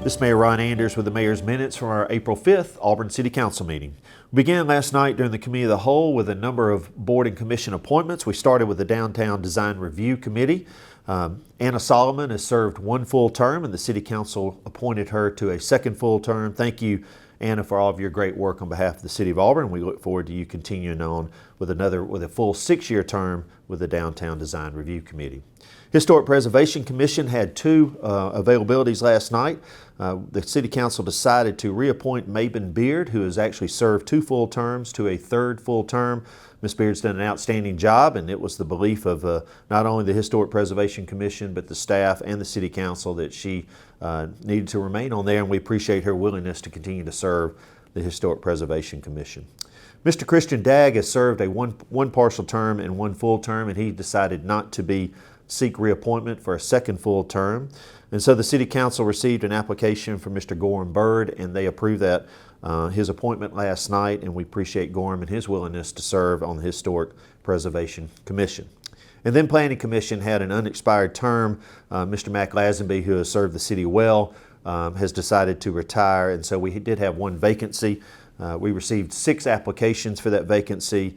This is Mayor Ron Anders with the Mayor's Minutes from our April 5th Auburn City Council meeting. We began last night during the Committee of the Whole with a number of board and commission appointments. We started with the Downtown Design Review Committee. Anna Solomon has served one full term and the City Council appointed her to a second full term. Thank you, Anna, for all of your great work on behalf of the City of Auburn. We look forward to you continuing on with a full 6-year term with the Downtown Design Review Committee. Historic Preservation Commission had two availabilities last night. The City Council decided to reappoint Mabon Beard, who has actually served 2 full terms, to a 3rd full term. Ms. Beard's done an outstanding job, and it was the belief of not only the Historic Preservation Commission, but the staff and the City Council that she needed to remain on there, and we appreciate her willingness to continue to serve the Historic Preservation Commission. Mr. Christian Dagg has served a one partial term and 1 full term, and he decided not to seek reappointment for a 2nd full term. And so the City Council received an application from Mr. Gorham Bird, and they approved that his appointment last night, and we appreciate Gorham and his willingness to serve on the Historic Preservation Commission. And then Planning Commission had an unexpired term. Mr. Mac Lazenby, who has served the city well, has decided to retire, and so we did have 1 vacancy. We received 6 applications for that vacancy.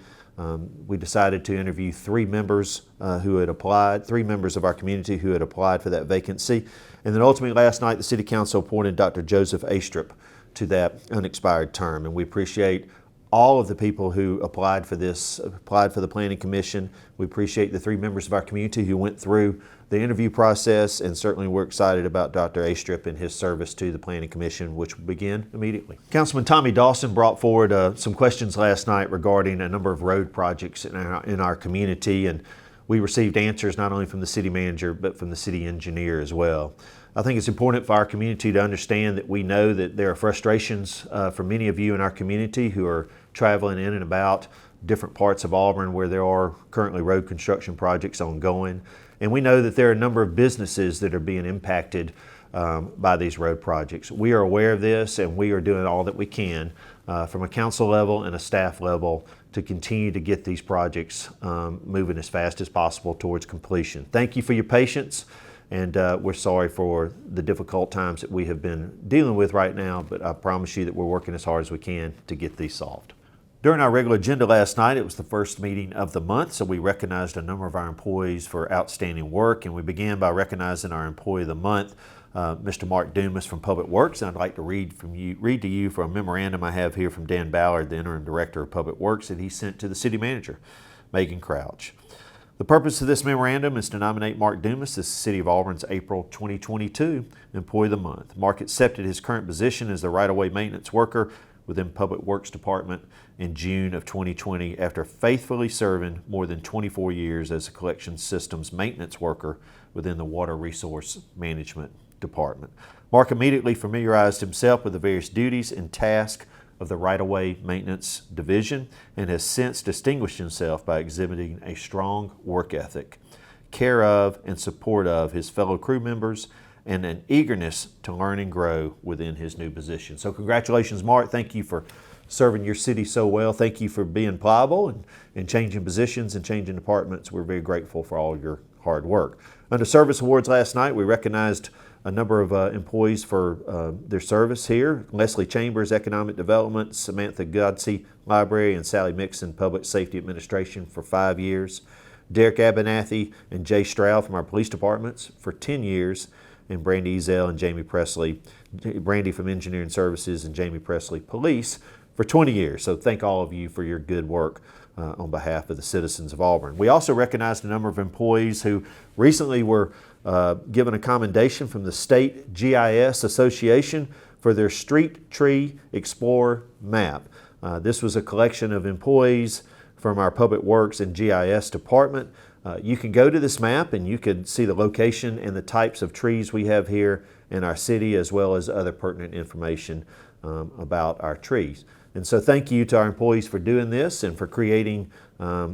We decided to interview 3 members who had applied, 3 members of our community who had applied for that vacancy. And then ultimately last night, the City Council appointed Dr. Joseph Astrup to that unexpired term. And we appreciate all of the people who applied for the Planning Commission. We appreciate the 3 members of our community who went through the interview process, and certainly we're excited about Dr. Astrup and his service to the Planning Commission, which will begin immediately. Councilman Tommy Dawson brought forward some questions last night regarding a number of road projects in our community, and we received answers not only from the city manager but from the city engineer as well. I think it's important for our community to understand that we know that there are frustrations for many of you in our community who are traveling in and about different parts of Auburn where there are currently road construction projects ongoing. And we know that there are a number of businesses that are being impacted by these road projects. We are aware of this, and we are doing all that we can from a council level and a staff level to continue to get these projects moving as fast as possible towards completion. Thank you for your patience, and we're sorry for the difficult times that we have been dealing with right now, but I promise you that we're working as hard as we can to get these solved. During our regular agenda last night, it was the first meeting of the month, so we recognized a number of our employees for outstanding work, and we began by recognizing our Employee of the Month, Mr. Mark Dumas from Public Works, and I'd like to read to you from a memorandum I have here from Dan Ballard, the Interim Director of Public Works, that he sent to the City Manager, Megan Crouch. The purpose of this memorandum is to nominate Mark Dumas as the City of Auburn's April 2022 Employee of the Month. Mark accepted his current position as the right-of-way maintenance worker within Public Works Department in June of 2020 after faithfully serving more than 24 years as a collection systems maintenance worker within the Water Resource Management Department. Mark immediately familiarized himself with the various duties and tasks of the right-of-way maintenance division and has since distinguished himself by exhibiting a strong work ethic, care of and support of his fellow crew members, and an eagerness to learn and grow within his new position. So congratulations, Mark. Thank you for serving your city so well. Thank you for being pliable and changing positions and changing departments. We're very grateful for all your hard work. Under service awards last night, we recognized a number of employees for their service here. Leslie Chambers, Economic Development, Samantha Godsey, Library, and Sally Mixon, Public Safety Administration for 5 years. Derek Abernathy and Jay Stroud from our police departments for 10 years. And Brandy Ezell and Jamie Presley, Brandy from Engineering Services and Jamie Presley Police for 20 years. So thank all of you for your good work on behalf of the citizens of Auburn. We also recognized a number of employees who recently were given a commendation from the State GIS Association for their Street Tree Explorer map. This was a collection of employees from our Public Works and GIS department. You can go to this map and you can see the location and the types of trees we have here in our city, as well as other pertinent information about our trees. And so thank you to our employees for doing this and for creating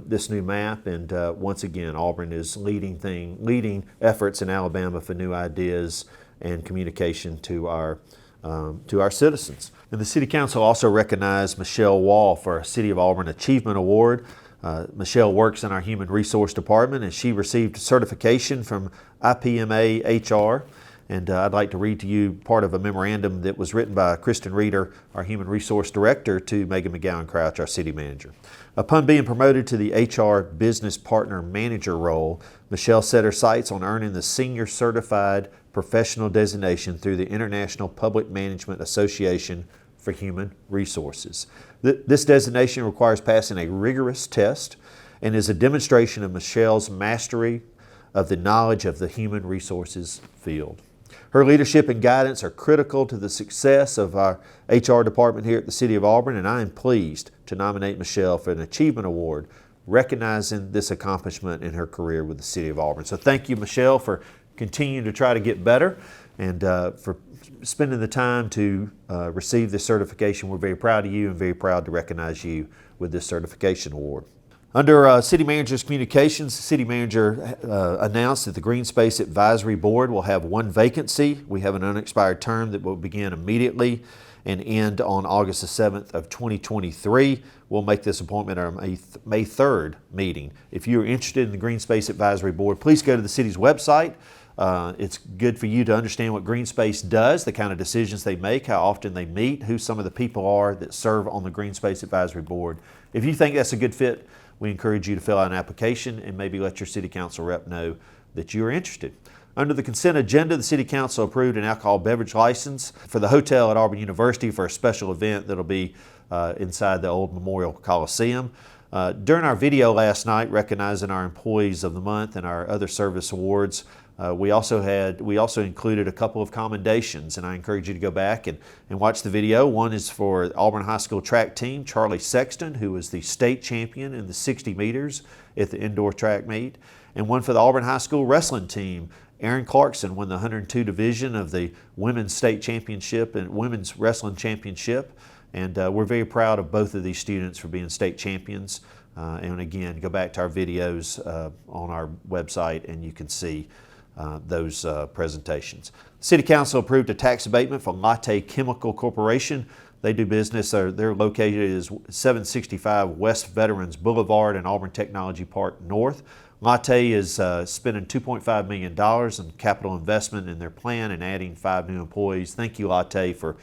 this new map. And once again, Auburn is leading efforts in Alabama for new ideas and communication to our citizens. And the City Council also recognized Michelle Wall for a City of Auburn Achievement Award. Michelle works in our Human Resource Department, and she received certification from IPMA HR And I'd like to read to you part of a memorandum that was written by Kristen Reeder, our Human Resource Director, to Megan McGowan Crouch, our City Manager. Upon being promoted to the HR Business Partner Manager role, Michelle set her sights on earning the Senior Certified Professional designation through the International Public Management Association for Human Resources. This designation requires passing a rigorous test and is a demonstration of Michelle's mastery of the knowledge of the human resources field. Her leadership and guidance are critical to the success of our HR department here at the City of Auburn, and I am pleased to nominate Michelle for an Achievement Award recognizing this accomplishment in her career with the City of Auburn. So thank you, Michelle, for continuing to try to get better and for spending the time to receive this certification. We're very proud of you and very proud to recognize you with this certification award. Under City Manager's communications, the City Manager announced that the Green Space Advisory Board will have one vacancy. We have an unexpired term that will begin immediately and end on August the 7th of 2023. We'll make this appointment at our May 3rd meeting. If you're interested in the Green Space Advisory Board, please go to the city's website. It's good for you to understand what Green Space does, the kind of decisions they make, how often they meet, who some of the people are that serve on the Green Space Advisory Board. If you think that's a good fit, we encourage you to fill out an application and maybe let your City Council rep know that you are interested. Under the consent agenda, the City Council approved an alcohol beverage license for the hotel at Auburn University for a special event that'll be inside the old Memorial Coliseum. During our video last night recognizing our Employees of the Month and our other service awards, we also included a couple of commendations, and I encourage you to go back and watch the video. One is for the Auburn High School track team, Charlie Sexton, who was the state champion in the 60 meters at the indoor track meet, and one for the Auburn High School wrestling team. Aaron Clarkson won the 102 division of the women's state championship and women's wrestling championship, and we're very proud of both of these students for being state champions. And again, go back to our videos on our website and you can see those presentations. City Council approved a tax abatement for Latte Chemical Corporation. They do business, they're located as 765 West Veterans Boulevard in Auburn Technology Park North. Latte is spending $2.5 million in capital investment in their plan and adding 5 new employees. Thank you, Latte, for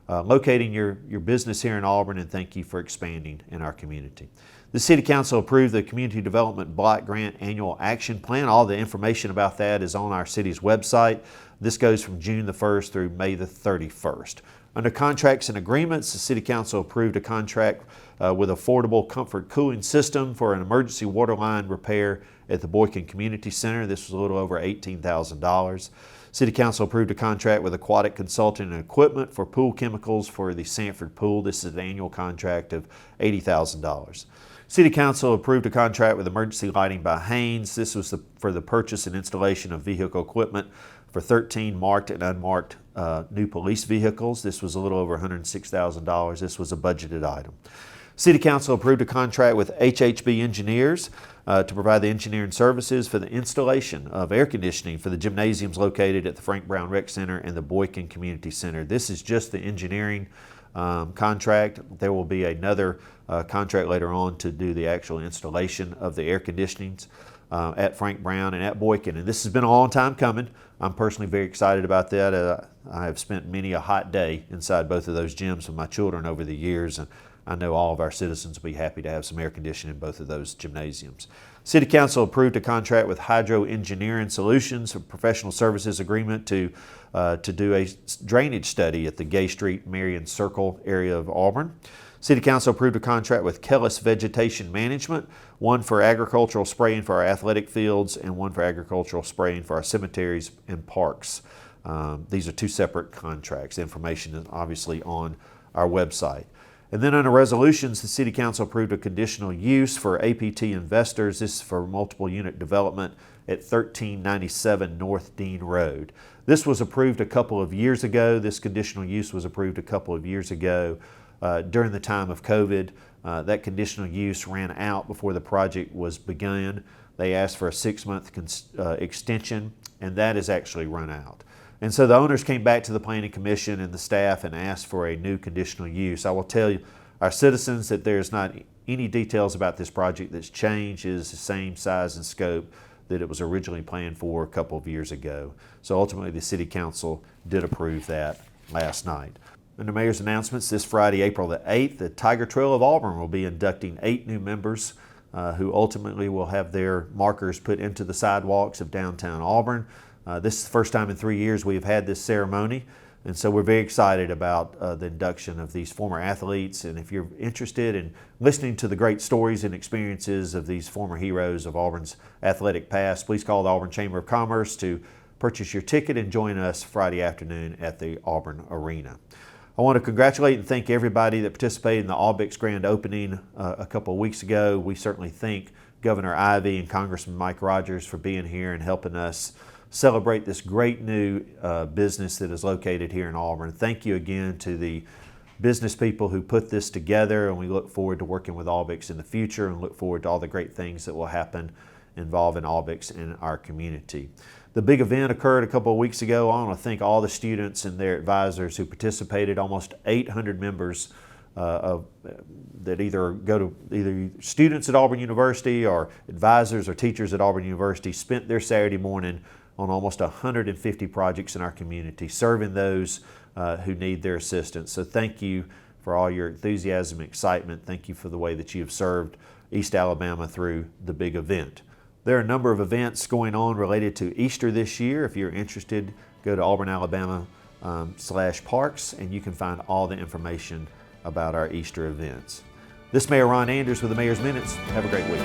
locating your business here in Auburn, and thank you for expanding in our community. The City Council approved the Community Development Block Grant Annual Action Plan. All the information about that is on our city's website. This goes from June the 1st through May the 31st. Under contracts and agreements, the City Council approved a contract with Affordable Comfort Cooling System for an emergency water line repair at the Boykin Community Center. This was a little over $18,000. City Council approved a contract with Aquatic Consulting and Equipment for pool chemicals for the Sanford Pool. This is an annual contract of $80,000. City Council approved a contract with Emergency Lighting by Haynes. This was for the purchase and installation of vehicle equipment for 13 marked and unmarked new police vehicles. This was a little over $106,000. This was a budgeted item. City Council approved a contract with HHB Engineers to provide the engineering services for the installation of air conditioning for the gymnasiums located at the Frank Brown Rec Center and the Boykin Community Center. This is just the engineering contract. There will be another contract later on to do the actual installation of the air conditionings at Frank Brown and at Boykin. And this has been a long time coming. I'm personally very excited about that. I have spent many a hot day inside both of those gyms with my children over the years, and I know all of our citizens will be happy to have some air conditioning in both of those gymnasiums. City Council approved a contract with Hydro Engineering Solutions, a professional services agreement to do a drainage study at the Gay Street Marion Circle area of Auburn. City Council approved a contract with Kellis Vegetation Management, one for agricultural spraying for our athletic fields and one for agricultural spraying for our cemeteries and parks. These are two separate contracts. The information is obviously on our website. And then under resolutions, the City Council approved a conditional use for APT Investors. This is for multiple unit development at 1397 North Dean Road. This was approved a couple of years ago. This conditional use was approved a couple of years ago during the time of COVID. That conditional use ran out before the project was begun. They asked for a 6-month extension, and that has actually run out. And so the owners came back to the Planning Commission and the staff and asked for a new conditional use. I will tell you, our citizens, that there's not any details about this project that's changed. It is the same size and scope that it was originally planned for a couple of years ago. So ultimately the City Council did approve that last night. In the Mayor's announcements, this Friday, April the 8th, the Tiger Trail of Auburn will be inducting 8 new members who ultimately will have their markers put into the sidewalks of downtown Auburn. This is the first time in 3 years we've had this ceremony, and so we're very excited about the induction of these former athletes. And if you're interested in listening to the great stories and experiences of these former heroes of Auburn's athletic past, please call the Auburn Chamber of Commerce to purchase your ticket and join us Friday afternoon at the Auburn Arena. I want to congratulate and thank everybody that participated in the AUBICS grand opening a couple of weeks ago. We certainly thank Governor Ivey and Congressman Mike Rogers for being here and helping us celebrate this great new business that is located here in Auburn. Thank you again to the business people who put this together, and we look forward to working with AUBICS in the future and look forward to all the great things that will happen involving AUBICS in our community. The big event occurred a couple of weeks ago. I want to thank all the students and their advisors who participated. Almost 800 members that either students at Auburn University or advisors or teachers at Auburn University spent their Saturday morning on almost 150 projects in our community, serving those who need their assistance. So thank you for all your enthusiasm and excitement. Thank you for the way that you have served East Alabama through the big event. There are a number of events going on related to Easter this year. If you're interested, go to auburnalabama/parks and you can find all the information about our Easter events. This is Mayor Ron Andrews with the Mayor's Minutes. Have a great week.